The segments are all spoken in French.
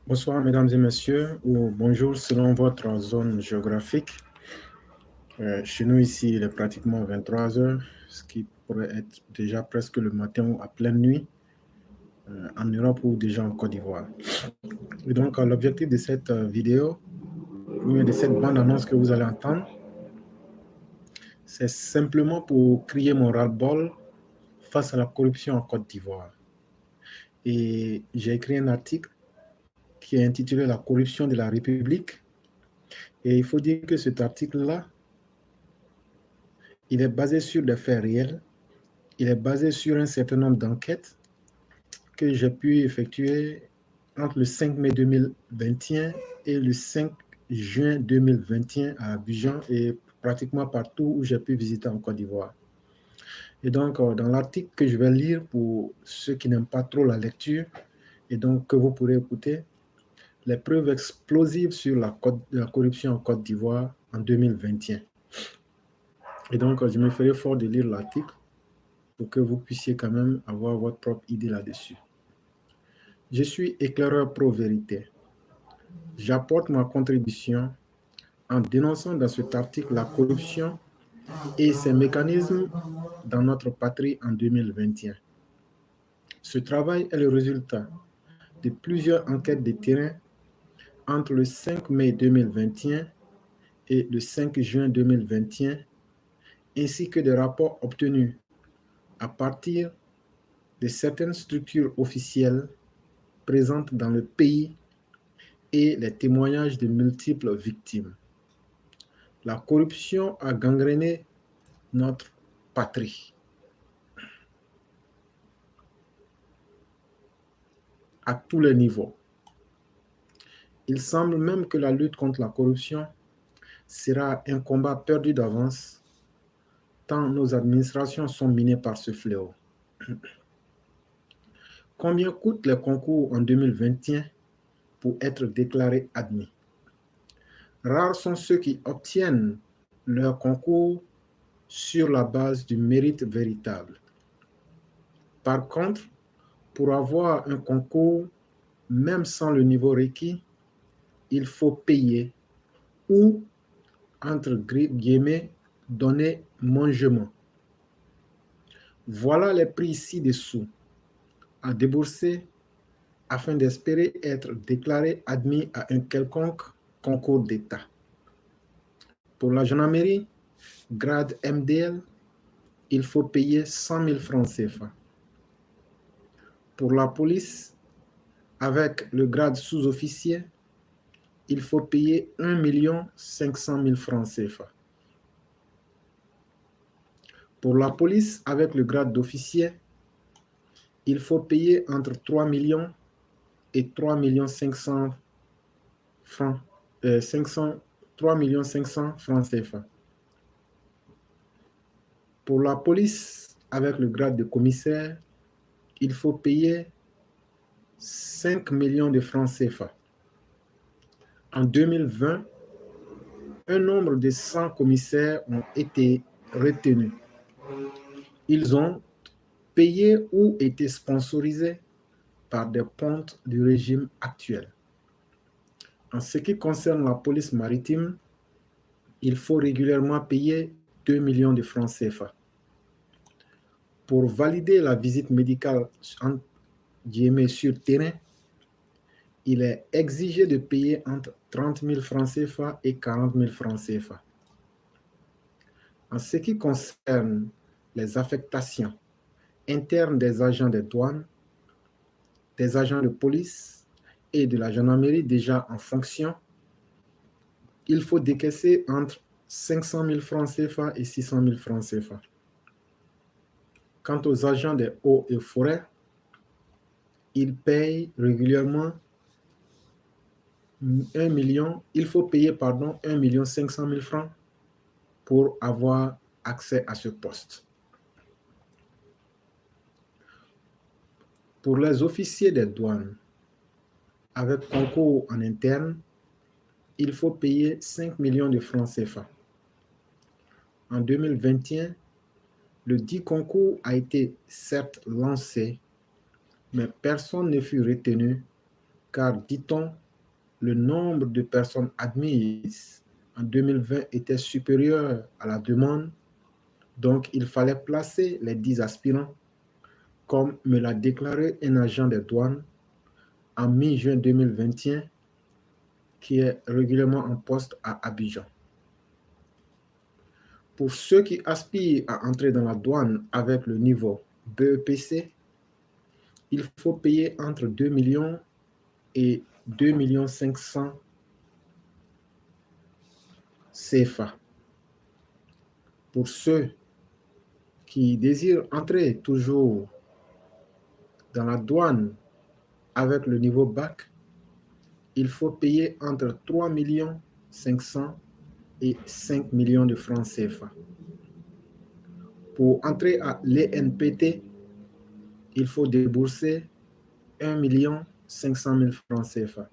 Bonsoir, mesdames et messieurs, ou bonjour selon votre zone géographique. Chez nous, ici, il est pratiquement 23 heures, ce qui pourrait être déjà presque le matin ou à pleine nuit en Europe ou déjà en Côte d'Ivoire. Et donc, l'objectif de cette vidéo, ou bien de cette bande-annonce que vous allez entendre, c'est simplement pour crier mon ras-le-bol face à la corruption en Côte d'Ivoire. Et j'ai écrit un article qui est intitulé La corruption de la République. Et il faut dire que cet article-là, il est basé sur des faits réels. Il est basé sur un certain nombre d'enquêtes que j'ai pu effectuer entre le 5 mai 2021 et le 5 juin 2021 à Abidjan et pratiquement partout où j'ai pu visiter en Côte d'Ivoire. Et donc, dans l'article que je vais lire pour ceux qui n'aiment pas trop la lecture, et donc que vous pourrez écouter, les preuves explosives sur la corruption en Côte d'Ivoire en 2021. Et donc, je me ferai fort de lire l'article pour que vous puissiez quand même avoir votre propre idée là-dessus. Je suis éclaireur pro-vérité. J'apporte ma contribution en dénonçant dans cet article la corruption et ses mécanismes dans notre patrie en 2021. Ce travail est le résultat de plusieurs enquêtes de terrain entre le 5 mai 2021 et le 5 juin 2021, ainsi que des rapports obtenus à partir de certaines structures officielles présentes dans le pays et les témoignages de multiples victimes. La corruption a gangréné notre patrie à tous les niveaux. Il semble même que la lutte contre la corruption sera un combat perdu d'avance, tant nos administrations sont minées par ce fléau. Combien coûtent les concours en 2021 pour être déclarés admis? Rares sont ceux qui obtiennent leur concours sur la base du mérite véritable. Par contre, pour avoir un concours, même sans le niveau requis, il faut payer ou, entre guillemets, donner mangement. Voilà les prix ci-dessous à débourser afin d'espérer être déclaré admis à un quelconque concours d'État. Pour la gendarmerie, grade MDL, il faut payer 100 000 francs CFA. Pour la police, avec le grade sous-officier, il faut payer 1 500 000 francs CFA. Pour la police, avec le grade d'officier, il faut payer entre 3 millions et 3 500 000 francs, 3 500 000 francs CFA. Pour la police, avec le grade de commissaire, il faut payer 5 millions de francs CFA. En 2020, un nombre de 100 commissaires ont été retenus. Ils ont payé ou été sponsorisés par des pontes du régime actuel. En ce qui concerne la police maritime, il faut régulièrement payer 2 millions de francs CFA. Pour valider la visite médicale sur terrain, il est exigé de payer entre 30 000 francs CFA et 40 000 francs CFA. En ce qui concerne les affectations internes des agents des douanes, des agents de police et de la gendarmerie déjà en fonction, il faut décaisser entre 500 000 francs CFA et 600 000 francs CFA. Quant aux agents des eaux et forêts, ils payent régulièrement il faut payer 1 500 000 francs pour avoir accès à ce poste. Pour les officiers des douanes, avec concours en interne, il faut payer 5 millions de francs CFA. En 2021, le dit concours a été certes lancé, mais personne ne fut retenu car, dit-on, le nombre de personnes admises en 2020 était supérieur à la demande, donc il fallait placer les 10 aspirants, comme me l'a déclaré un agent des douanes en mi-juin 2021, qui est régulièrement en poste à Abidjan. Pour ceux qui aspirent à entrer dans la douane avec le niveau BEPC, il faut payer entre 2 millions et 2 500 000 CFA. Pour ceux qui désirent entrer toujours dans la douane avec le niveau BAC, il faut payer entre 3 500 000 et 5 millions de francs CFA. Pour entrer à l'ENPT, il faut débourser 1 500 000 francs CFA.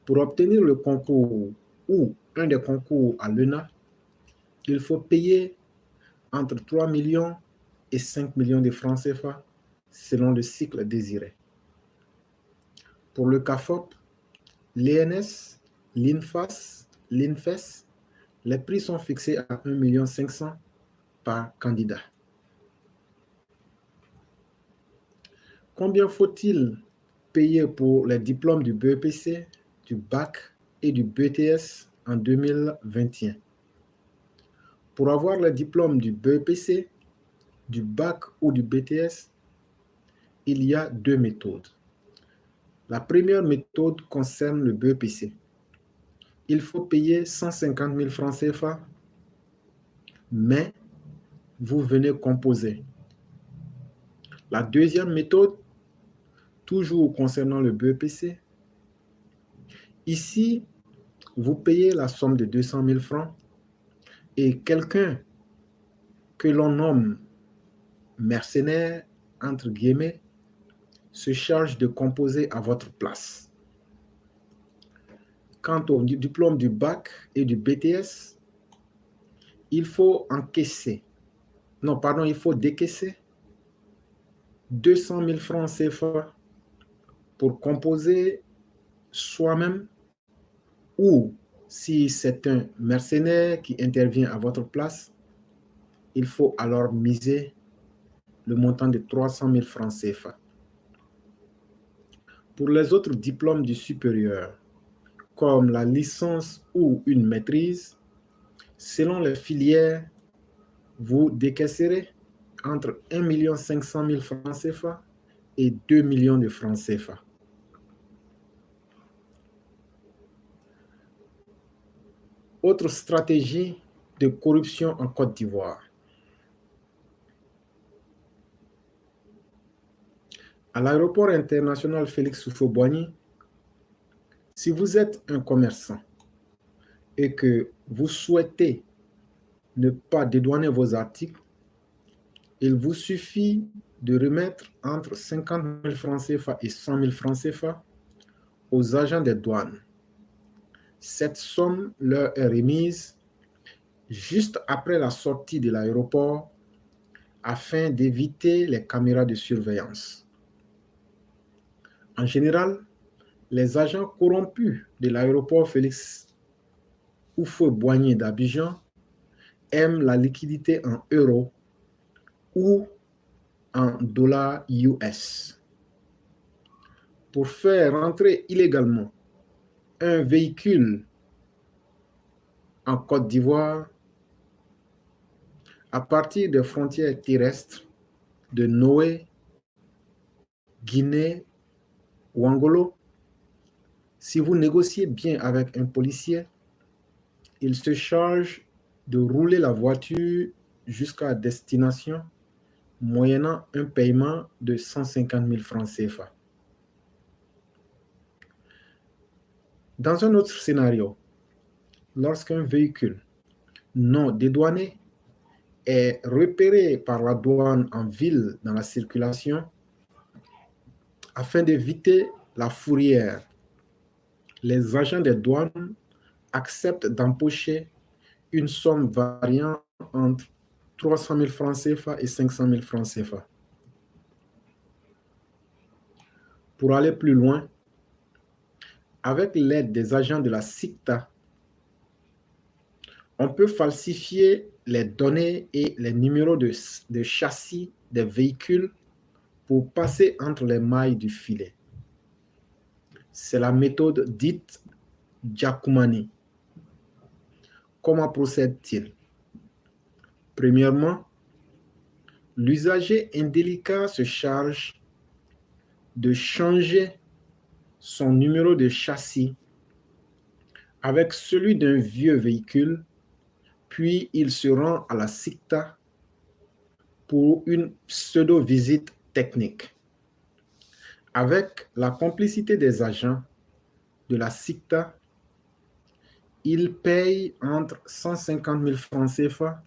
Pour obtenir le concours ou un des concours à l'ENA, il faut payer entre 3 millions et 5 millions de francs CFA selon le cycle désiré. Pour le CAFOP, l'ENS, l'INFAS, l'INFES, les prix sont fixés à 1 500 000 par candidat. Combien faut-il payer pour les diplômes du BEPC, du BAC et du BTS en 2021? Pour avoir le diplôme du BEPC, du BAC ou du BTS, il y a 2 méthodes. La première méthode concerne le BEPC. Il faut payer 150 000 francs CFA, mais vous venez composer. La deuxième méthode, toujours concernant le BEPC, ici, vous payez la somme de 200 000 francs et quelqu'un que l'on nomme mercenaire, entre guillemets, se charge de composer à votre place. Quant au diplôme du BAC et du BTS, il faut décaisser 200 000 francs CFA pour composer soi-même, ou si c'est un mercenaire qui intervient à votre place, il faut alors miser le montant de 300 000 francs CFA. Pour les autres diplômes du supérieur, comme la licence ou une maîtrise, selon les filières, vous décaisserez entre 1 500 000 francs CFA et 2 millions de francs CFA. Autre stratégie de corruption en Côte d'Ivoire. À l'aéroport international Félix Houphouët-Boigny, si vous êtes un commerçant et que vous souhaitez ne pas dédouaner vos articles, il vous suffit de remettre entre 50 000 francs CFA et 100 000 francs CFA aux agents des douanes. Cette somme leur est remise juste après la sortie de l'aéroport afin d'éviter les caméras de surveillance. En général, les agents corrompus de l'aéroport Félix Houphouët-Boigny d'Abidjan aiment la liquidité en euros ou en dollars US. Pour faire rentrer illégalement un véhicule en Côte d'Ivoire, à partir des frontières terrestres de Noé, Guinée ou Angolo, si vous négociez bien avec un policier, il se charge de rouler la voiture jusqu'à destination moyennant un paiement de 150 000 francs CFA. Dans un autre scénario, lorsqu'un véhicule non dédouané est repéré par la douane en ville dans la circulation, afin d'éviter la fourrière, les agents des douanes acceptent d'empocher une somme variant entre 300 000 francs CFA et 500 000 francs CFA. Pour aller plus loin, avec l'aide des agents de la SICTA, on peut falsifier les données et les numéros de châssis des véhicules pour passer entre les mailles du filet. C'est la méthode dite Giacometti. Comment procède-t-il? Premièrement, l'usager indélicat se charge de changer son numéro de châssis avec celui d'un vieux véhicule, puis il se rend à la SICTA pour une pseudo-visite technique. Avec la complicité des agents de la SICTA, il paye entre 150 000 francs CFA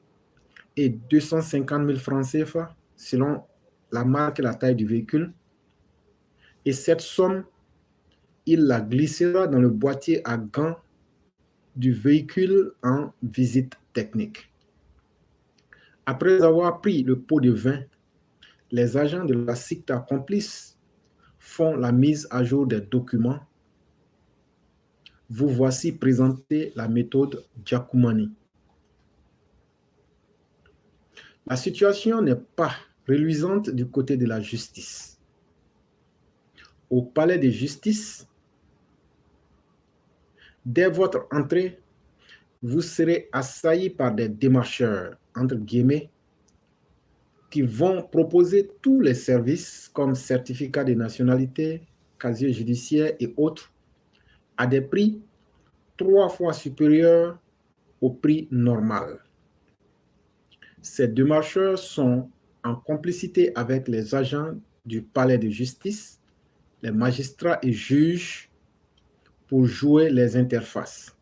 et 250 000 francs CFA selon la marque et la taille du véhicule. Et cette somme, il la glissera dans le boîtier à gants du véhicule en visite technique. Après avoir pris le pot de vin, les agents de la SICTA complices font la mise à jour des documents. Vous voici présenter la méthode Giacometti. La situation n'est pas reluisante du côté de la justice. Au palais de justice, dès votre entrée, vous serez assailli par des démarcheurs, entre guillemets, qui vont proposer tous les services comme certificat de nationalité, casier judiciaire et autres à des prix 3 fois supérieurs au prix normal. Ces démarcheurs sont en complicité avec les agents du palais de justice, les magistrats et juges pour jouer les interfaces.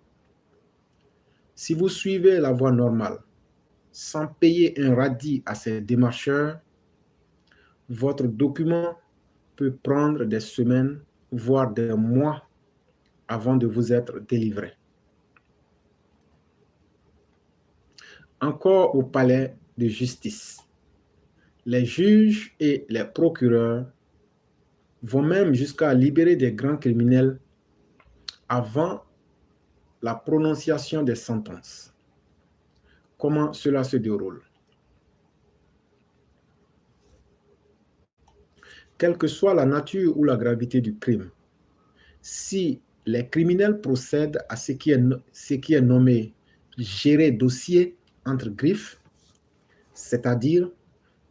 Si vous suivez la voie normale, sans payer un radis à ces démarcheurs, votre document peut prendre des semaines, voire des mois avant de vous être délivré. Encore au palais de justice, les juges et les procureurs vont même jusqu'à libérer des grands criminels avant la prononciation des sentences. Comment cela se déroule? Quelle que soit la nature ou la gravité du crime, si les criminels procèdent à ce qui est nommé gérer dossier entre griffes, c'est-à-dire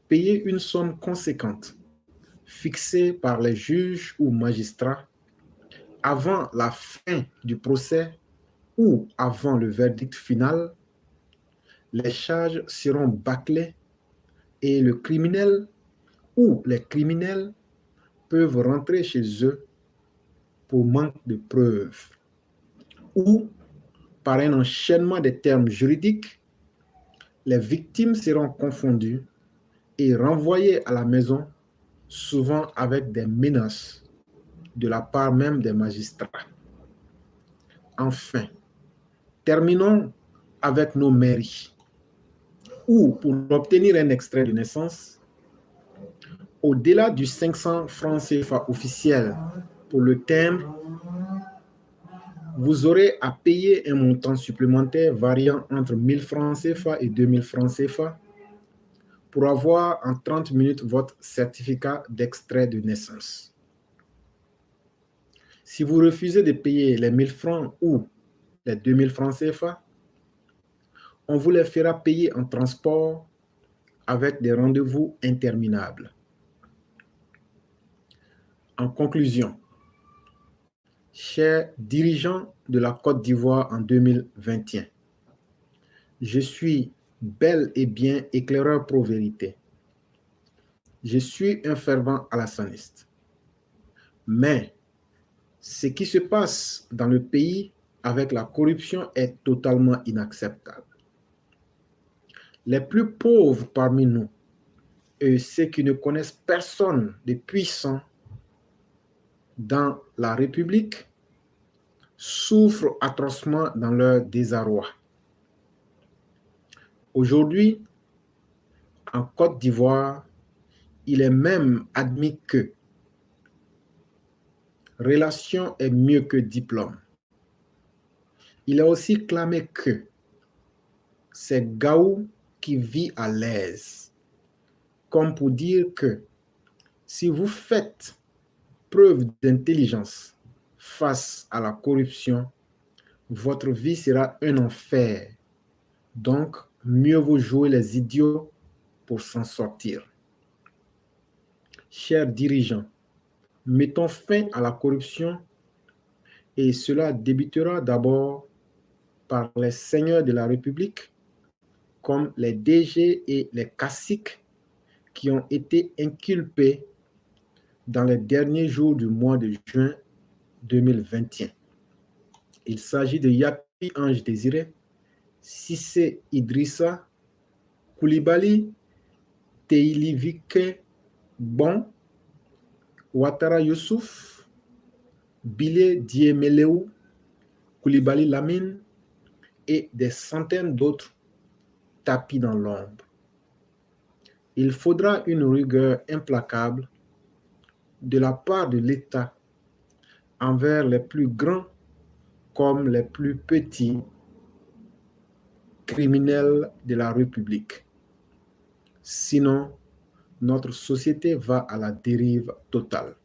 payer une somme conséquente fixée par les juges ou magistrats avant la fin du procès ou avant le verdict final, les charges seront bâclées et le criminel ou les criminels peuvent rentrer chez eux pour manque de preuves ou par un enchaînement des termes juridiques, les victimes seront confondues et renvoyées à la maison, souvent avec des menaces de la part même des magistrats. Enfin, terminons avec nos mairies, où pour obtenir un extrait de naissance, au-delà du 500 francs CFA officiel pour le timbre, vous aurez à payer un montant supplémentaire variant entre 1 000 francs CFA et 2 000 francs CFA pour avoir en 30 minutes votre certificat d'extrait de naissance. Si vous refusez de payer les 1 000 francs ou les 2 000 francs CFA, on vous les fera payer en transport avec des rendez-vous interminables. En conclusion, chers dirigeants de la Côte d'Ivoire en 2021, je suis bel et bien éclaireur pro-vérité. Je suis un fervent alassανiste. Mais ce qui se passe dans le pays avec la corruption est totalement inacceptable. Les plus pauvres parmi nous et ceux qui ne connaissent personne de puissant dans la République souffrent atrocement dans leur désarroi. Aujourd'hui, en Côte d'Ivoire, il est même admis que relation est mieux que diplôme. Il a aussi clamé que c'est Gaou qui vit à l'aise, comme pour dire que si vous faites preuve d'intelligence face à la corruption, votre vie sera un enfer. Donc, mieux vaut jouer les idiots pour s'en sortir. Chers dirigeants, mettons fin à la corruption et cela débutera d'abord par les seigneurs de la République, comme les DG et les caciques qui ont été inculpés dans les derniers jours du mois de juin 2021. Il s'agit de Yapi Ange Désiré, Cissé Idrissa, Koulibaly, Teilivike Bon, Ouattara Youssouf, Bile Diemeleou, Koulibaly Lamine et des centaines d'autres tapis dans l'ombre. Il faudra une rigueur implacable de la part de l'État envers les plus grands comme les plus petits criminels de la République. Sinon, notre société va à la dérive totale.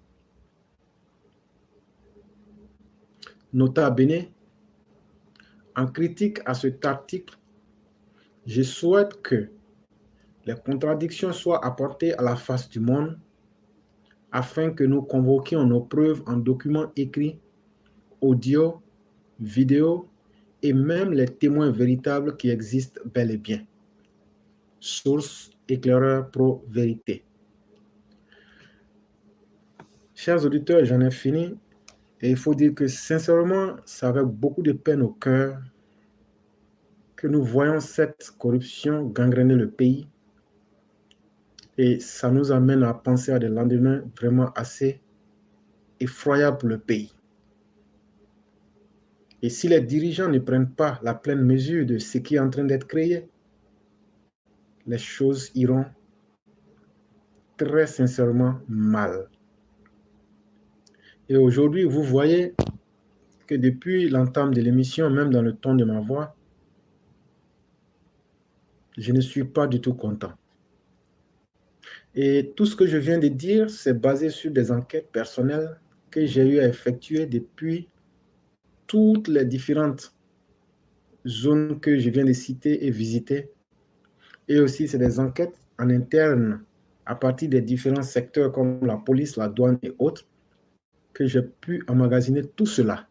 Nota bene, en critique à cet article, je souhaite que les contradictions soient apportées à la face du monde afin que nous convoquions nos preuves en documents écrits, audio, vidéo et même les témoins véritables qui existent bel et bien. Source éclaireur pro vérité. Chers auditeurs, j'en ai fini et il faut dire que sincèrement, c'est avec beaucoup de peine au cœur que nous voyons cette corruption gangréner le pays et ça nous amène à penser à des lendemains vraiment assez effroyables pour le pays. Et si les dirigeants ne prennent pas la pleine mesure de ce qui est en train d'être créé, les choses iront très sincèrement mal. Et aujourd'hui, vous voyez que depuis l'entame de l'émission, même dans le ton de ma voix, je ne suis pas du tout content. Et tout ce que je viens de dire, c'est basé sur des enquêtes personnelles que j'ai eu à effectuer depuis toutes les différentes zones que je viens de citer et visiter. Et aussi, c'est des enquêtes en interne à partir des différents secteurs comme la police, la douane et autres, que j'ai pu emmagasiner tout cela.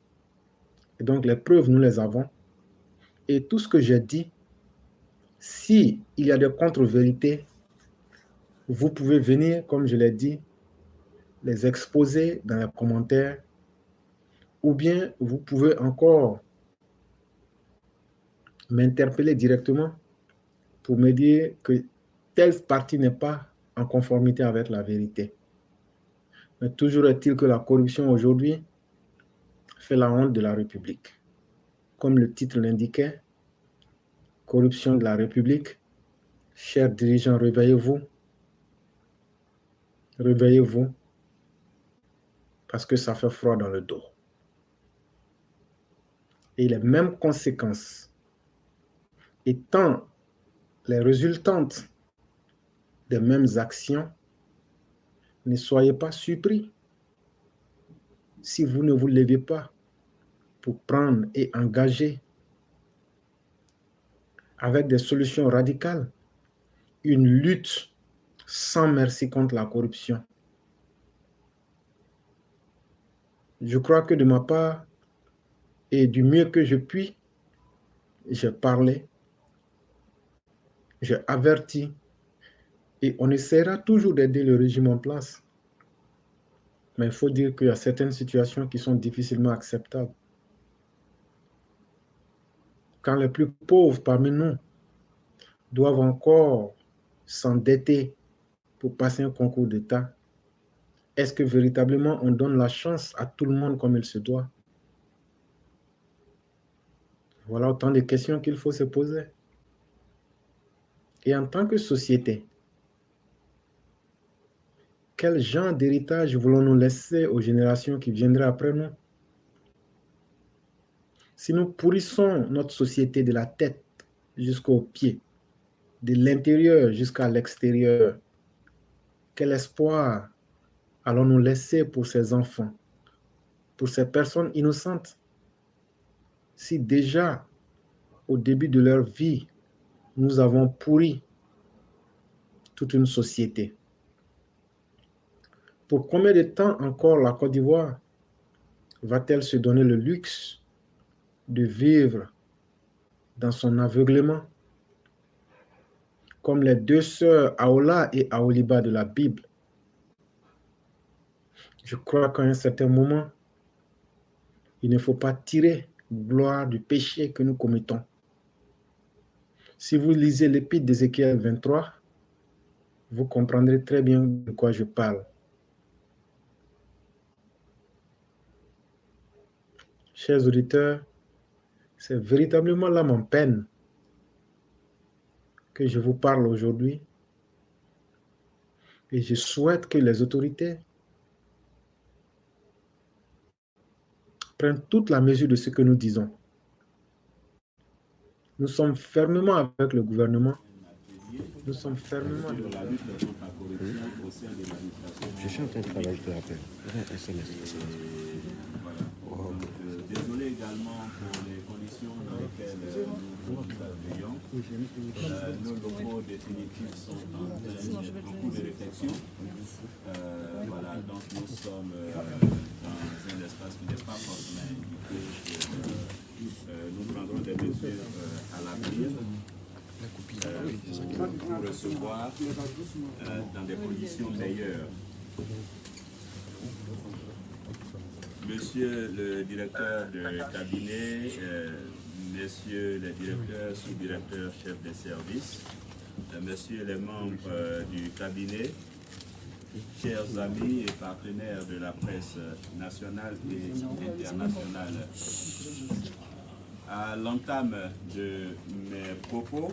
Et donc, les preuves, nous les avons. Et tout ce que j'ai dit, si il y a des contre-vérités, vous pouvez venir, comme je l'ai dit, les exposer dans les commentaires, ou bien vous pouvez encore m'interpeller directement pour me dire que telle partie n'est pas en conformité avec la vérité. Mais toujours est-il que la corruption aujourd'hui fait la honte de la République. Comme le titre l'indiquait, corruption de la République. Chers dirigeants, réveillez-vous. Réveillez-vous parce que ça fait froid dans le dos. Et les mêmes conséquences étant les résultantes des mêmes actions, ne soyez pas surpris si vous ne vous levez pas pour prendre et engager avec des solutions radicales une lutte sans merci contre la corruption. Je crois que de ma part, et du mieux que je puis, j'ai parlé, j'ai averti, et on essaiera toujours d'aider le régime en place. Mais il faut dire qu'il y a certaines situations qui sont difficilement acceptables. Quand les plus pauvres parmi nous doivent encore s'endetter pour passer un concours d'État, est-ce que véritablement on donne la chance à tout le monde comme il se doit? Voilà autant de questions qu'il faut se poser. Et en tant que société, quel genre d'héritage voulons-nous laisser aux générations qui viendraient après nous? Si nous pourrissons notre société de la tête jusqu'aux pieds, de l'intérieur jusqu'à l'extérieur, quel espoir allons-nous laisser pour ces enfants, pour ces personnes innocentes? Si déjà, au début de leur vie, nous avons pourri toute une société, pour combien de temps encore la Côte d'Ivoire va-t-elle se donner le luxe de vivre dans son aveuglement, comme les deux sœurs Aola et Aoliba de la Bible? Je crois qu'à un certain moment, il ne faut pas tirer gloire du péché que nous commettons. Si vous lisez l'épître d'Ézéchiel 23, vous comprendrez très bien de quoi je parle. Chers auditeurs, c'est véritablement l'âme en peine que je vous parle aujourd'hui et je souhaite que les autorités prennent toute la mesure de ce que nous disons. Nous sommes fermement avec le gouvernement. Nous sommes fermement sur la lutte contre la corruption au sein de l'administration. Je suis en train de travailler, je te rappelle. SMS. Voilà. Désolé également pour les conditions dans lesquelles nous travaillons. Nos locaux définitifs sont en train de beaucoup de réflexion. Voilà, donc nous sommes dans un espace qui n'est pas forcément indiqué. Nous prendrons des mesures à l'avenir. Pour recevoir dans des conditions meilleures. Monsieur le directeur de cabinet, messieurs les directeurs, sous-directeurs, chefs des services, messieurs les membres du cabinet, chers amis et partenaires de la presse nationale et internationale, à l'entame de mes propos,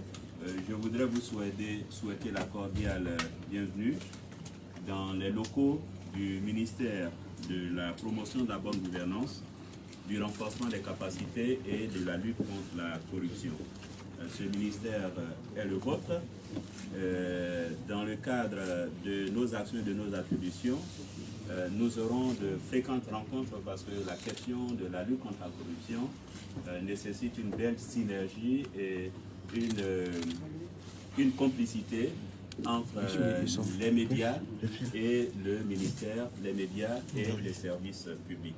je voudrais vous souhaiter la cordiale bienvenue dans les locaux du ministère de la promotion de la bonne gouvernance, du renforcement des capacités et de la lutte contre la corruption. Ce ministère est le vôtre. Dans le cadre de nos actions et de nos attributions, nous aurons de fréquentes rencontres parce que la question de la lutte contre la corruption nécessite une belle synergie et une complicité entre les médias et le ministère, les médias et les services publics.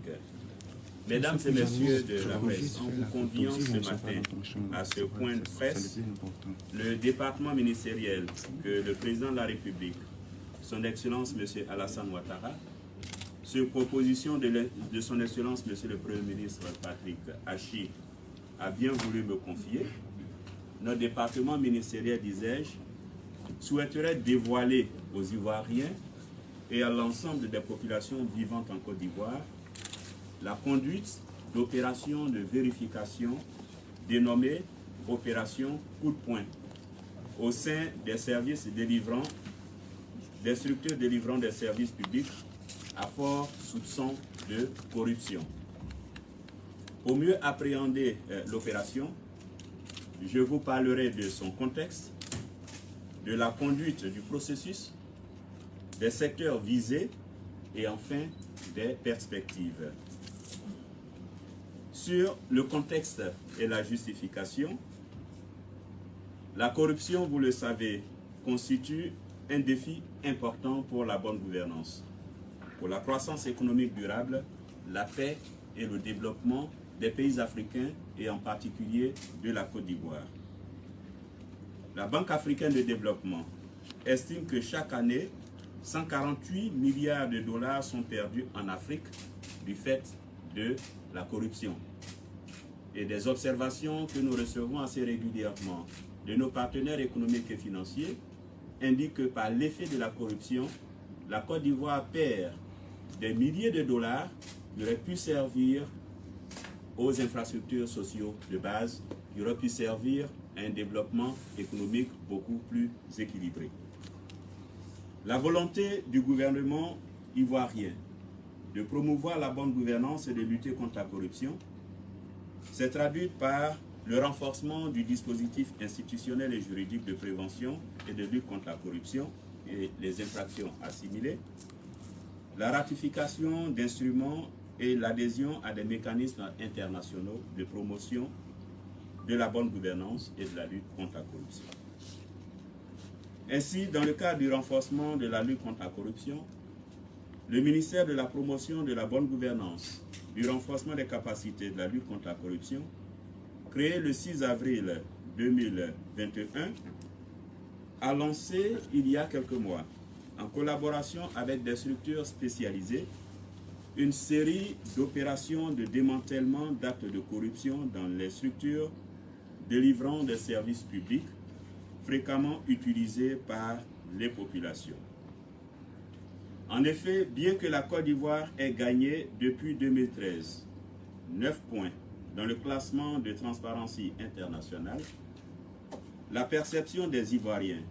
Mesdames et messieurs de la presse, en vous conviant ce matin à ce point de presse, le département ministériel que le président de la République, son Excellence M. Alassane Ouattara, sur proposition de son Excellence M. le Premier ministre Patrick Hachi, a bien voulu me confier, notre département ministériel, disais-je, souhaiterait dévoiler aux Ivoiriens et à l'ensemble des populations vivantes en Côte d'Ivoire la conduite d'opérations de vérification dénommée Opération Coup de poing au sein des services délivrant, des structures délivrant des services publics à fort soupçon de corruption. Pour mieux appréhender l'opération, je vous parlerai de son contexte, de la conduite du processus, des secteurs visés et enfin des perspectives. Sur le contexte et la justification, la corruption, vous le savez, constitue un défi important pour la bonne gouvernance, pour la croissance économique durable, la paix et le développement des pays africains et en particulier de la Côte d'Ivoire. La Banque africaine de développement estime que chaque année, 148 milliards de dollars sont perdus en Afrique du fait de la corruption. Et des observations que nous recevons assez régulièrement de nos partenaires économiques et financiers indiquent que par l'effet de la corruption, la Côte d'Ivoire perd des milliers de dollars qui auraient pu servir aux infrastructures sociaux de base, qui auraient pu servir à un développement économique beaucoup plus équilibré. La volonté du gouvernement ivoirien de promouvoir la bonne gouvernance et de lutter contre la corruption s'est traduite par le renforcement du dispositif institutionnel et juridique de prévention et de lutte contre la corruption et les infractions assimilées, la ratification d'instruments et l'adhésion à des mécanismes internationaux de promotion de la bonne gouvernance et de la lutte contre la corruption. Ainsi, dans le cadre du renforcement de la lutte contre la corruption, le ministère de la Promotion de la bonne gouvernance, du renforcement des capacités de la lutte contre la corruption, créé le 6 avril 2021, a lancé il y a quelques mois, en collaboration avec des structures spécialisées, une série d'opérations de démantèlement d'actes de corruption dans les structures délivrant des services publics fréquemment utilisés par les populations. En effet, bien que la Côte d'Ivoire ait gagné depuis 2013 9 points dans le classement de Transparency International, la perception des Ivoiriens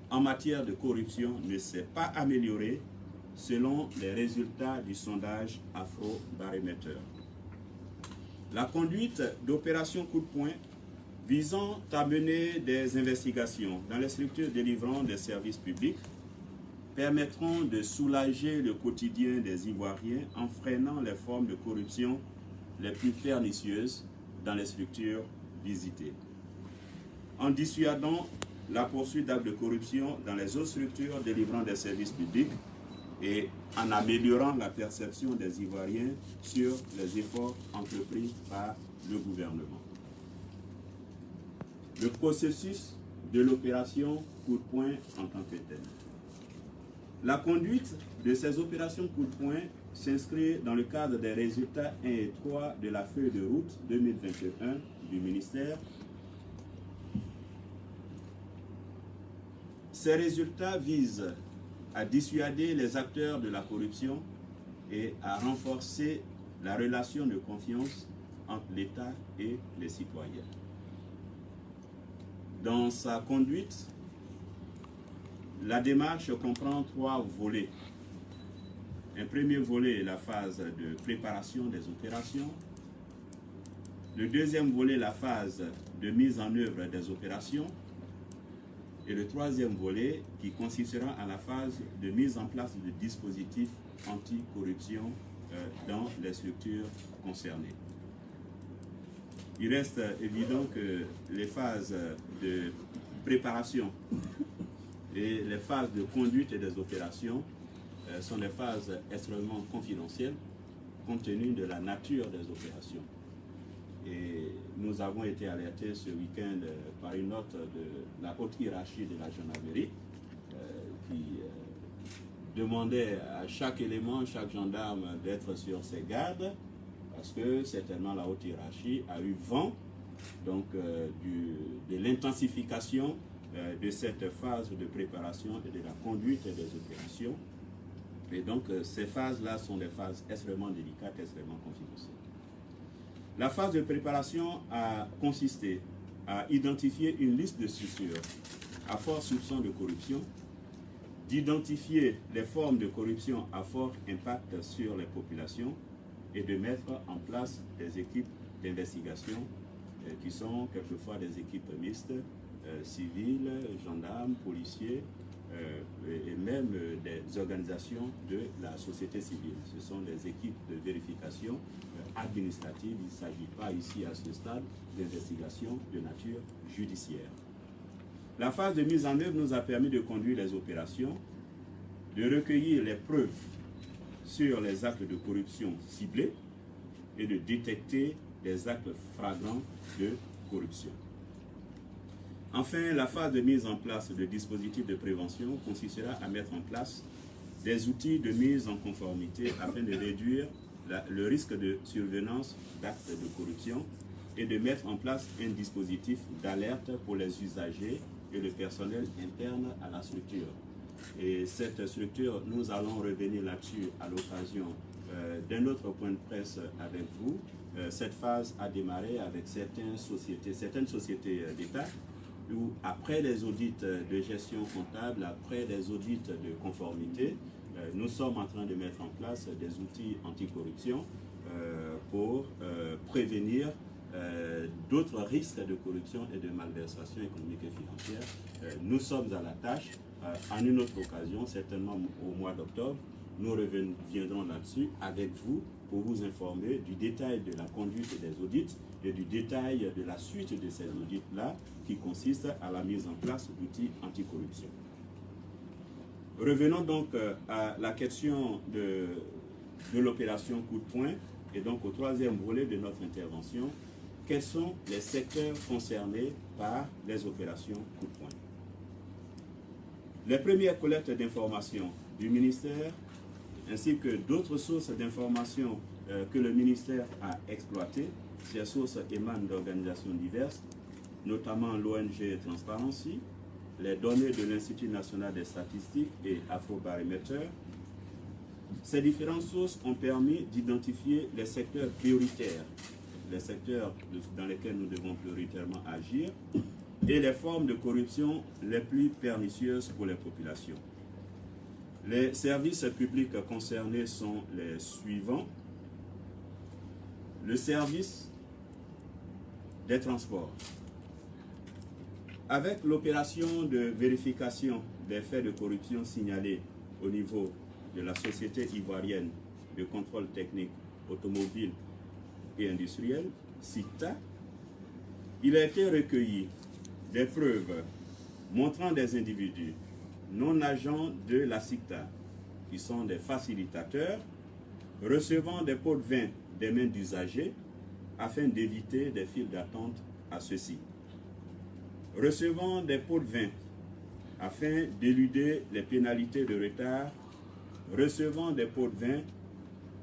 en matière de corruption ne s'est pas améliorée selon les résultats du sondage Afrobarometer. La conduite d'opérations coup de poing visant à mener des investigations dans les structures délivrant des services publics permettront de soulager le quotidien des Ivoiriens en freinant les formes de corruption les plus pernicieuses dans les structures visitées, en dissuadant la poursuite d'actes de corruption dans les autres structures délivrant des services publics et en améliorant la perception des Ivoiriens sur les efforts entrepris par le gouvernement. Le processus de l'opération coup de poing en tant que tel. La conduite de ces opérations coup de poing s'inscrit dans le cadre des résultats 1 et 3 de la feuille de route 2021 du ministère. Ces résultats visent à dissuader les acteurs de la corruption et à renforcer la relation de confiance entre l'État et les citoyens. Dans sa conduite, la démarche comprend 3 volets. Un premier volet est la phase de préparation des opérations. Le deuxième volet, la phase de mise en œuvre des opérations. Et le troisième volet qui consistera à la phase de mise en place de dispositifs anticorruption dans les structures concernées. Il reste évident que les phases de préparation et les phases de conduite et des opérations sont des phases extrêmement confidentielles compte tenu de la nature des opérations. Et nous avons été alertés ce week-end par une note de la haute hiérarchie de la gendarmerie qui demandait à chaque élément, chaque gendarme d'être sur ses gardes parce que certainement la haute hiérarchie a eu vent donc, de l'intensification de cette phase de préparation et de la conduite des opérations. Et donc ces phases-là sont des phases extrêmement délicates, extrêmement confidentielles. La phase de préparation a consisté à identifier une liste de structures à fort soupçon de corruption, d'identifier les formes de corruption à fort impact sur les populations et de mettre en place des équipes d'investigation qui sont quelquefois des équipes mixtes, civiles, gendarmes, policiers et même des organisations de la société civile. Ce sont des équipes de vérification administrative. Il ne s'agit pas ici à ce stade d'investigation de nature judiciaire. La phase de mise en œuvre nous a permis de conduire les opérations, de recueillir les preuves sur les actes de corruption ciblés et de détecter des actes flagrants de corruption. Enfin, la phase de mise en place de dispositifs de prévention consistera à mettre en place des outils de mise en conformité afin de réduire le risque de survenance d'actes de corruption et de mettre en place un dispositif d'alerte pour les usagers et le personnel interne à la structure. Et cette structure, nous allons revenir là-dessus à l'occasion d'un autre point de presse avec vous. Cette phase a démarré avec certaines sociétés d'État où après les audits de gestion comptable, après les audits de conformité, nous sommes en train de mettre en place des outils anticorruption pour prévenir d'autres risques de corruption et de malversation économique et financière. Nous sommes à la tâche. En une autre occasion, certainement au mois d'octobre, nous reviendrons là-dessus avec vous pour vous informer du détail de la conduite des audits et du détail de la suite de ces audits-là qui consiste à la mise en place d'outils anticorruption. Revenons donc à la question de l'opération coup de poing et donc au troisième volet de notre intervention. Quels sont les secteurs concernés par les opérations coup de poing? Les premières collectes d'informations du ministère ainsi que d'autres sources d'informations que le ministère a exploitées, ces sources émanent d'organisations diverses, notamment l'ONG Transparency, les données de l'Institut national des statistiques et Afrobarometer. Ces différentes sources ont permis d'identifier les secteurs prioritaires, les secteurs dans lesquels nous devons prioritairement agir, et les formes de corruption les plus pernicieuses pour les populations. Les services publics concernés sont les suivants. Le service des transports. Avec l'opération de vérification des faits de corruption signalés au niveau de la Société ivoirienne de contrôle technique automobile et industriel, SICTA, il a été recueilli des preuves montrant des individus non agents de la SICTA, qui sont des facilitateurs, recevant des pots de vin des mains d'usagers afin d'éviter des files d'attente à ceux-ci. Recevant des pots de vin afin d'éluder les pénalités de retard, recevant des pots de vin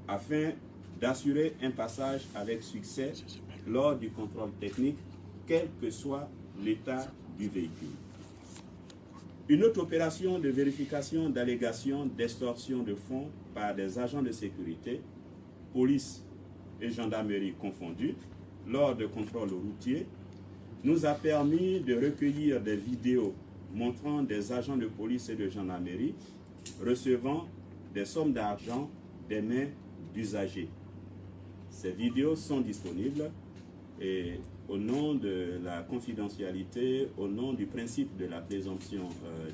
afin d'assurer un passage avec succès lors du contrôle technique, quel que soit l'état du véhicule. Une autre opération de vérification d'allégations d'extorsion de fonds par des agents de sécurité, police et gendarmerie confondus, lors de contrôles routiers, nous a permis de recueillir des vidéos montrant des agents de police et de gendarmerie recevant des sommes d'argent des mains d'usagers. Ces vidéos sont disponibles et au nom de la confidentialité, au nom du principe de la présomption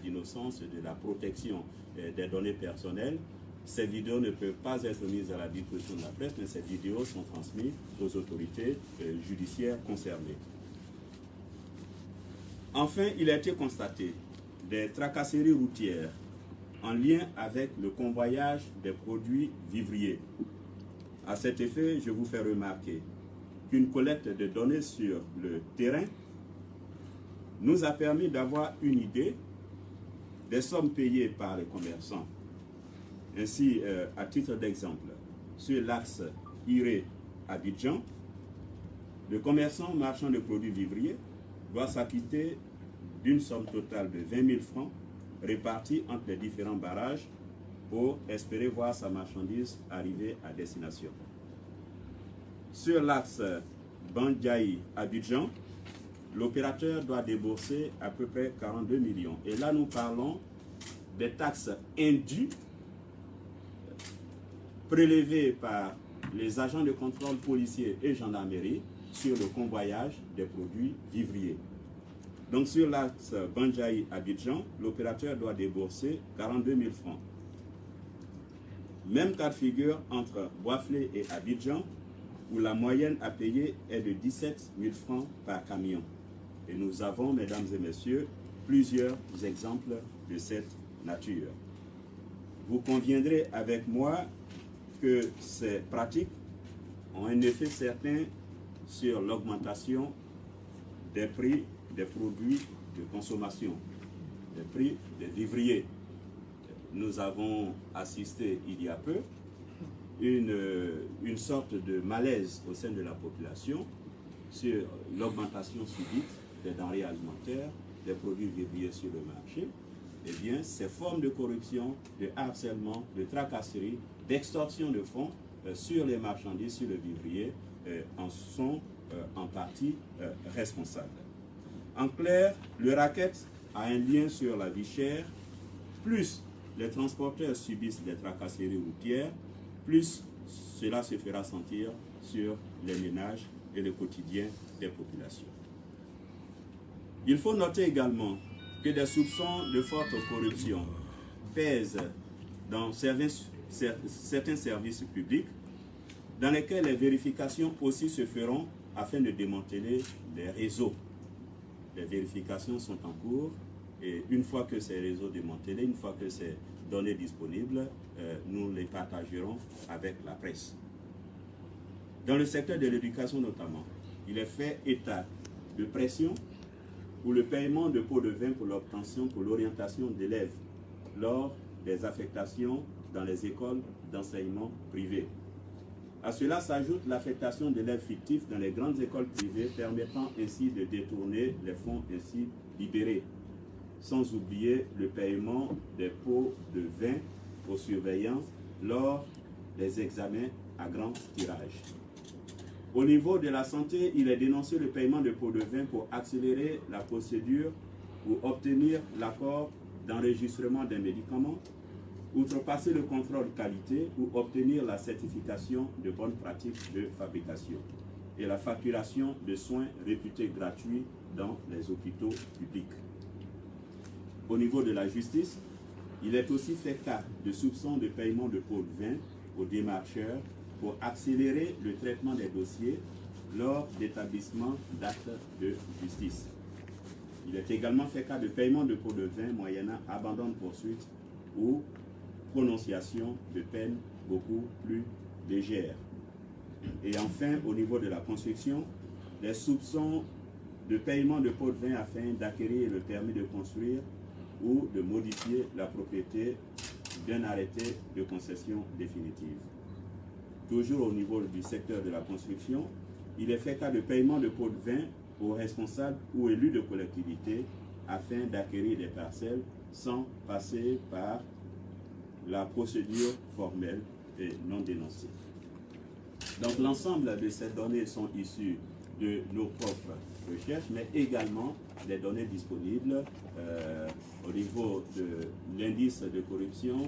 d'innocence et de la protection des données personnelles, ces vidéos ne peuvent pas être mises à la disposition de la presse, mais ces vidéos sont transmises aux autorités judiciaires concernées. Enfin, il a été constaté des tracasseries routières en lien avec le convoyage des produits vivriers. À cet effet, je vous fais remarquer qu'une collecte de données sur le terrain nous a permis d'avoir une idée des sommes payées par les commerçants. Ainsi, à titre d'exemple, sur l'axe Iré-Abidjan, le commerçant marchand de produits vivriers doit s'acquitter d'une somme totale de 20 000 francs répartie entre les différents barrages pour espérer voir sa marchandise arriver à destination. Sur l'axe Bandjaï-Abidjan, l'opérateur doit débourser à peu près 42 millions. Et là, nous parlons des taxes indues prélevées par les agents de contrôle policiers et gendarmerie sur le convoyage des produits vivriers. Donc sur l'axe Bandjaï-Abidjan, l'opérateur doit débourser 42 000 francs. Même cas de figure entre Boisflé et Abidjan, où la moyenne à payer est de 17 000 francs par camion. Et nous avons, mesdames et messieurs, plusieurs exemples de cette nature. Vous conviendrez avec moi que ces pratiques ont un effet certain sur l'augmentation des prix des produits de consommation, des prix des vivriers. Nous avons assisté il y a peu une sorte de malaise au sein de la population sur l'augmentation subite des denrées alimentaires, des produits vivriers sur le marché. Eh bien, ces formes de corruption, de harcèlement, de tracasserie, d'extorsion de fonds sur les marchandises, sur le vivrier, en sont en partie responsables. En clair, le racket a un lien sur la vie chère, plus les transporteurs subissent des tracasseries routières, plus cela se fera sentir sur les ménages et le quotidien des populations. Il faut noter également que des soupçons de forte corruption pèsent dans certains services publics, dans lesquels les vérifications aussi se feront afin de démanteler les réseaux. Les vérifications sont en cours et une fois que ces réseaux démantelés, une fois que ces données disponibles, nous les partagerons avec la presse. Dans le secteur de l'éducation notamment, il est fait état de pression pour le paiement de pots de vin pour l'obtention, pour l'orientation d'élèves lors des affectations dans les écoles d'enseignement privé. À cela s'ajoute l'affectation d'élèves fictifs dans les grandes écoles privées, permettant ainsi de détourner les fonds ainsi libérés, sans oublier le paiement des pots de vin aux surveillants lors des examens à grand tirage. Au niveau de la santé, il est dénoncé le paiement de pots de vin pour accélérer la procédure ou obtenir l'accord d'enregistrement d'un médicament, outrepasser le contrôle qualité ou obtenir la certification de bonne pratique de fabrication et la facturation de soins réputés gratuits dans les hôpitaux publics. Au niveau de la justice, il est aussi fait cas de soupçons de paiement de pots de vin aux démarcheurs pour accélérer le traitement des dossiers lors d'établissement d'actes de justice. Il est également fait cas de paiement de pots de vin moyennant abandon de poursuite ou prononciation de peines beaucoup plus légères. Et enfin, au niveau de la construction, les soupçons de paiement de pots de vin afin d'acquérir le permis de construire ou de modifier la propriété d'un arrêté de concession définitive. Toujours au niveau du secteur de la construction, il est fait cas de paiement de pots de vin aux responsables ou élus de collectivités afin d'acquérir des parcelles sans passer par la procédure formelle et non dénoncée. Donc l'ensemble de ces données sont issues de nos propres recherches, mais également des données disponibles au niveau de l'indice de corruption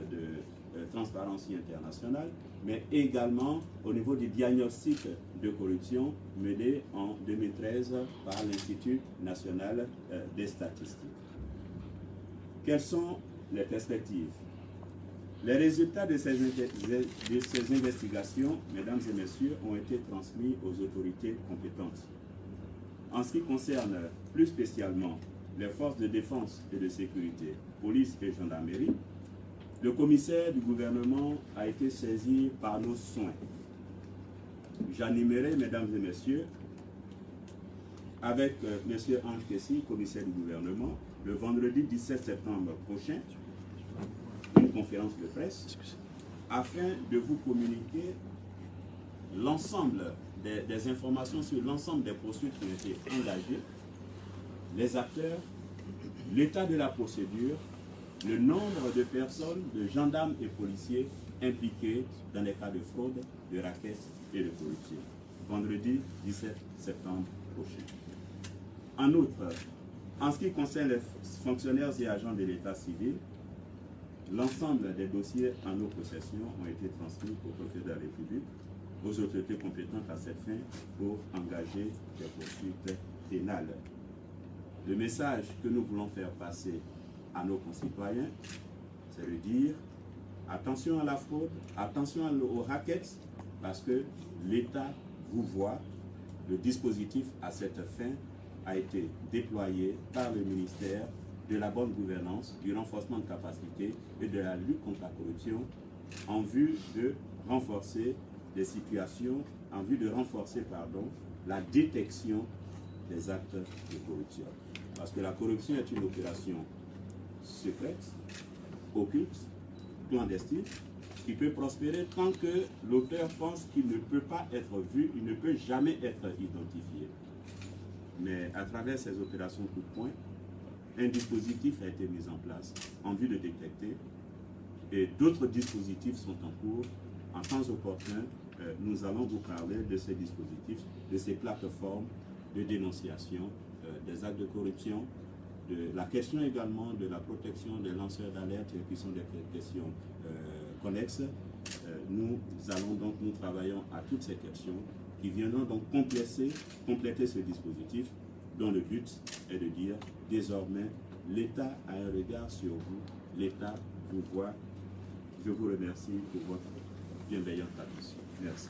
de Transparency International, mais également au niveau du diagnostic de corruption mené en 2013 par l'Institut national des statistiques. Quelles sont les perspectives? Les résultats de ces investigations, mesdames et messieurs, ont été transmis aux autorités compétentes. En ce qui concerne plus spécialement les forces de défense et de sécurité, police et gendarmerie, le commissaire du gouvernement a été saisi par nos soins. J'animerai, mesdames et messieurs, avec M. Ange Kessi, commissaire du gouvernement, le vendredi 17 septembre prochain, une conférence de presse afin de vous communiquer l'ensemble des informations sur l'ensemble des poursuites qui ont été engagées, les acteurs, l'état de la procédure, le nombre de personnes, de gendarmes et policiers impliqués dans les cas de fraude, de racket et de corruption. Vendredi 17 septembre prochain. En outre, en ce qui concerne les fonctionnaires et agents de l'État civil, l'ensemble des dossiers en nos possessions ont été transmis au préfet de la République, aux autorités compétentes à cette fin pour engager des poursuites pénales. Le message que nous voulons faire passer à nos concitoyens, c'est de dire attention à la fraude, attention aux rackets, parce que l'État vous voit. Le dispositif à cette fin a été déployé par le ministère de la bonne gouvernance, du renforcement de capacité et de la lutte contre la corruption en vue de renforcer les situations, en vue de renforcer la détection des actes de corruption. Parce que la corruption est une opération secrète, occulte, clandestine, qui peut prospérer tant que l'auteur pense qu'il ne peut pas être vu, il ne peut jamais être identifié. Mais à travers ces opérations coup de poing, un dispositif a été mis en place en vue de détecter et d'autres dispositifs sont en cours. En temps opportun, nous allons vous parler de ces dispositifs, de ces plateformes de dénonciation des actes de corruption, de la question également de la protection des lanceurs d'alerte, qui sont des questions connexes. Nous travaillons à toutes ces questions qui viendront donc compléter ce dispositif dont le but est de dire désormais l'État a un regard sur vous, l'État vous voit. Je vous remercie pour votre bienveillante attention. Merci.